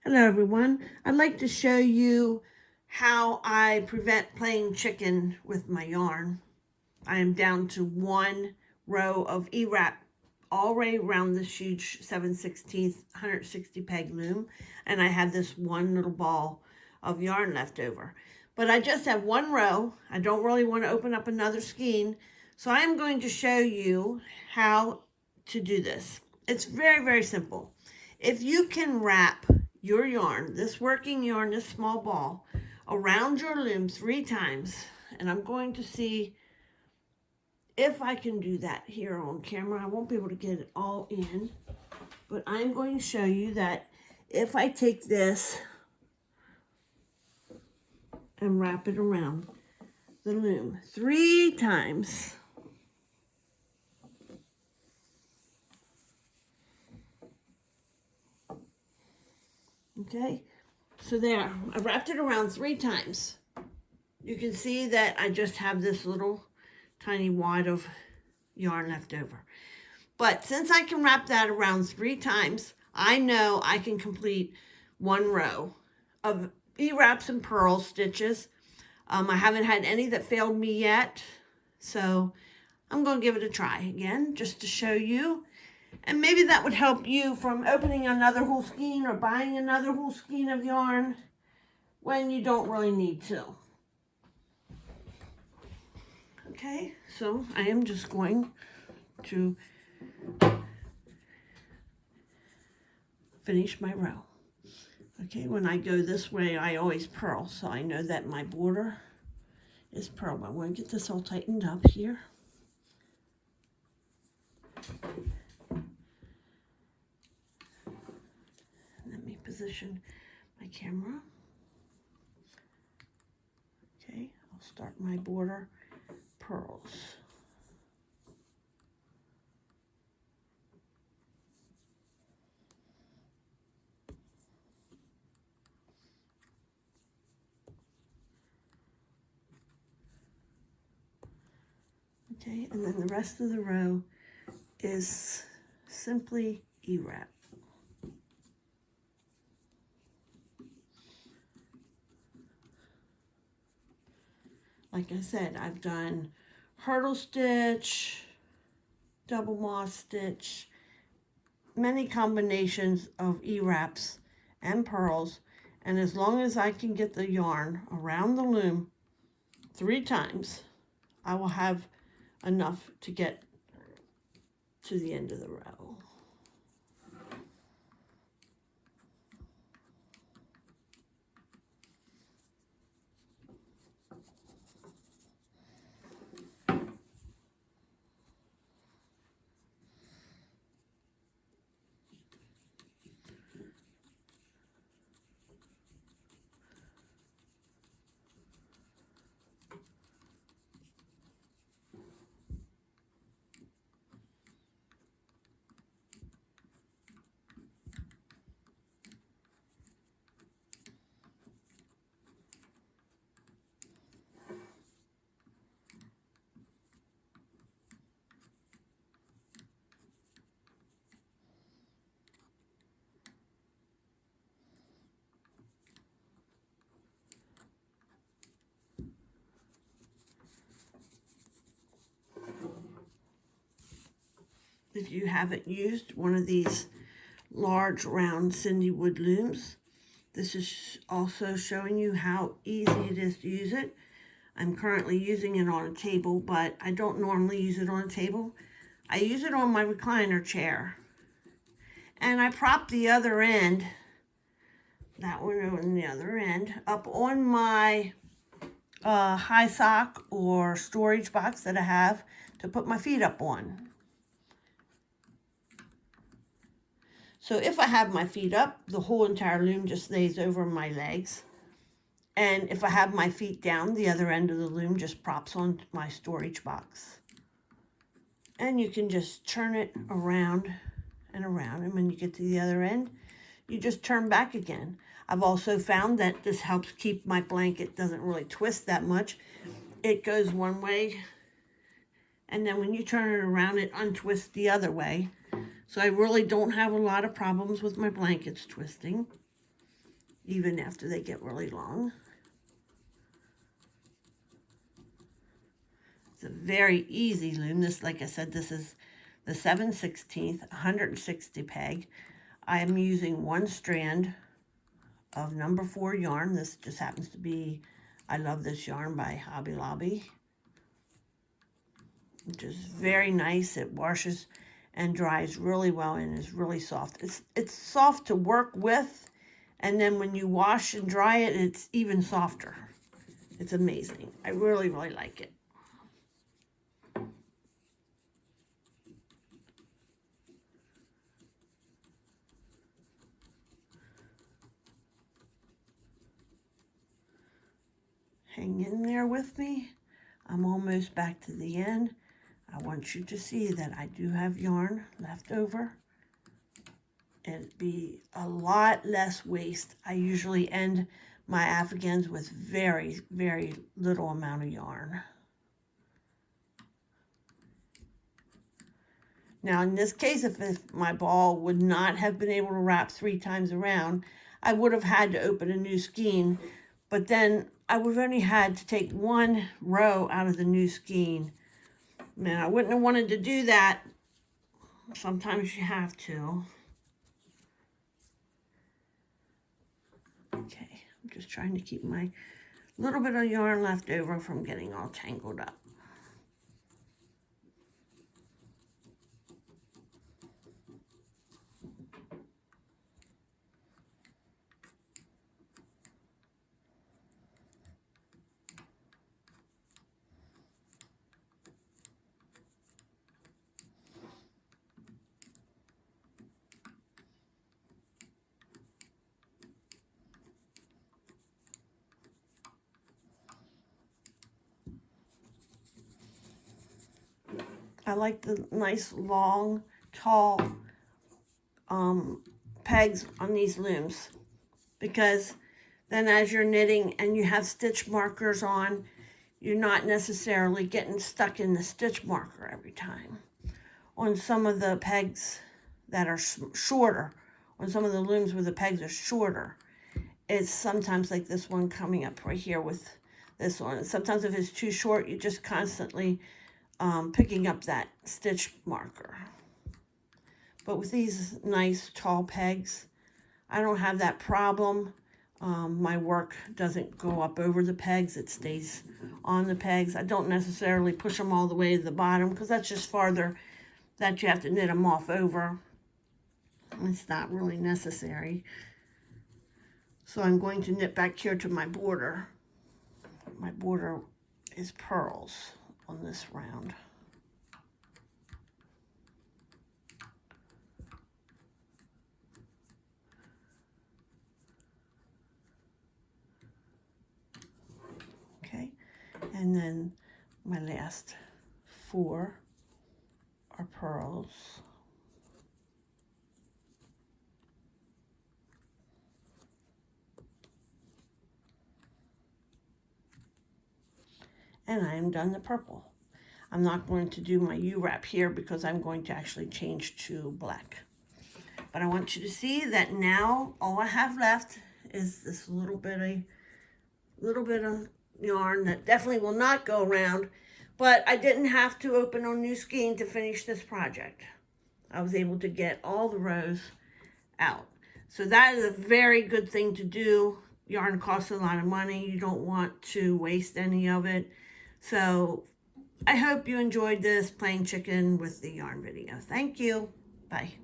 Hello everyone. I'd like to show you how I prevent playing chicken with my yarn. I am down to one row of ewrap already around this huge 7/16 160 peg loom, and I have this one little ball of yarn left over. But I just have one row. I don't really want to open up another skein, so I am going to show you how to do this. It's very, very simple. If you can wrap your yarn, this working yarn, this small ball, around your loom 3 times, and I'm going to see if I can do that here on camera. I won't be able to get it all in, but I'm going to show you that if I take this and wrap it around the loom 3 times, okay, so there, I wrapped it around 3 times. You can see that I just have this little tiny wad of yarn left over. But since I can wrap that around 3 times, I know I can complete one row of ewraps and purl stitches. I haven't had any that failed me yet, so I'm going to give it a try again just to show you. And maybe that would help you from opening another whole skein or buying another whole skein of yarn when you don't really need to. Okay, so I am just going to finish my row. Okay, when I go this way, I always purl, so I know that my border is purl. I'm going to get this all tightened up here. Let me position my camera. Okay, I'll start my border purls. Okay, and then the rest of the row is simply ewrap. Like I said, I've done hurdle stitch, double moss stitch, many combinations of ewraps and purls, and as long as I can get the yarn around the loom 3 times, I will have enough to get to the end of the row. If you haven't used one of these large round Cindy wood looms, this is also showing you how easy it is to use it. I'm currently using it on a table, but I don't normally use it on a table. I use it on my recliner chair. And I prop the other end, that one on the other end, up on my high sock or storage box that I have to put my feet up on. So if I have my feet up, the whole entire loom just lays over my legs. And if I have my feet down, the other end of the loom just props on my storage box. And you can just turn it around and around. And when you get to the other end, you just turn back again. I've also found that this helps keep my blanket, doesn't really twist that much. It goes one way, and then when you turn it around, it untwists the other way. So I really don't have a lot of problems with my blankets twisting. even after they get really long. It's a very easy loom. This, like I said, this is the 7/16 160 peg. I am using one strand of number 4 yarn. This just happens to be I Love This Yarn by Hobby Lobby, which is very nice. It washes and dries really well and is really soft. It's soft to work with, and then when you wash and dry it, it's even softer. It's amazing. I really, really like it. Hang in there with me. I'm almost back to the end. I want you to see that I do have yarn left over. It'd be a lot less waste. I usually end my afghans with very, very little amount of yarn. Now in this case, if my ball would not have been able to wrap 3 times around, I would have had to open a new skein, but then I would have only had to take 1 row out of the new skein. Man, I wouldn't have wanted to do that. Sometimes you have to. Okay, I'm just trying to keep my little bit of yarn left over from getting all tangled up. I like the nice, long, tall pegs on these looms, because then as you're knitting and you have stitch markers on, you're not necessarily getting stuck in the stitch marker every time. On some of the pegs that are shorter, on some of the looms where the pegs are shorter, it's sometimes like this one coming up right here with this one. Sometimes if it's too short, you just constantly picking up that stitch marker. But with these nice tall pegs, I don't have that problem. My work doesn't go up over the pegs, it stays on the pegs. I don't necessarily push them all the way to the bottom, because that's just farther that you have to knit them off over. It's not really necessary. So I'm going to knit back here to my border. My border is purls on this round. Okay, and then my last 4 are purls. And I am done the purple. I'm not going to do my U-wrap here because I'm going to actually change to black. But I want you to see that now all I have left is this little bit of yarn that definitely will not go around, but I didn't have to open a new skein to finish this project. I was able to get all the rows out. So that is a very good thing to do. Yarn costs a lot of money. You don't want to waste any of it. So I hope you enjoyed this playing chicken with the yarn video. Thank you. Bye.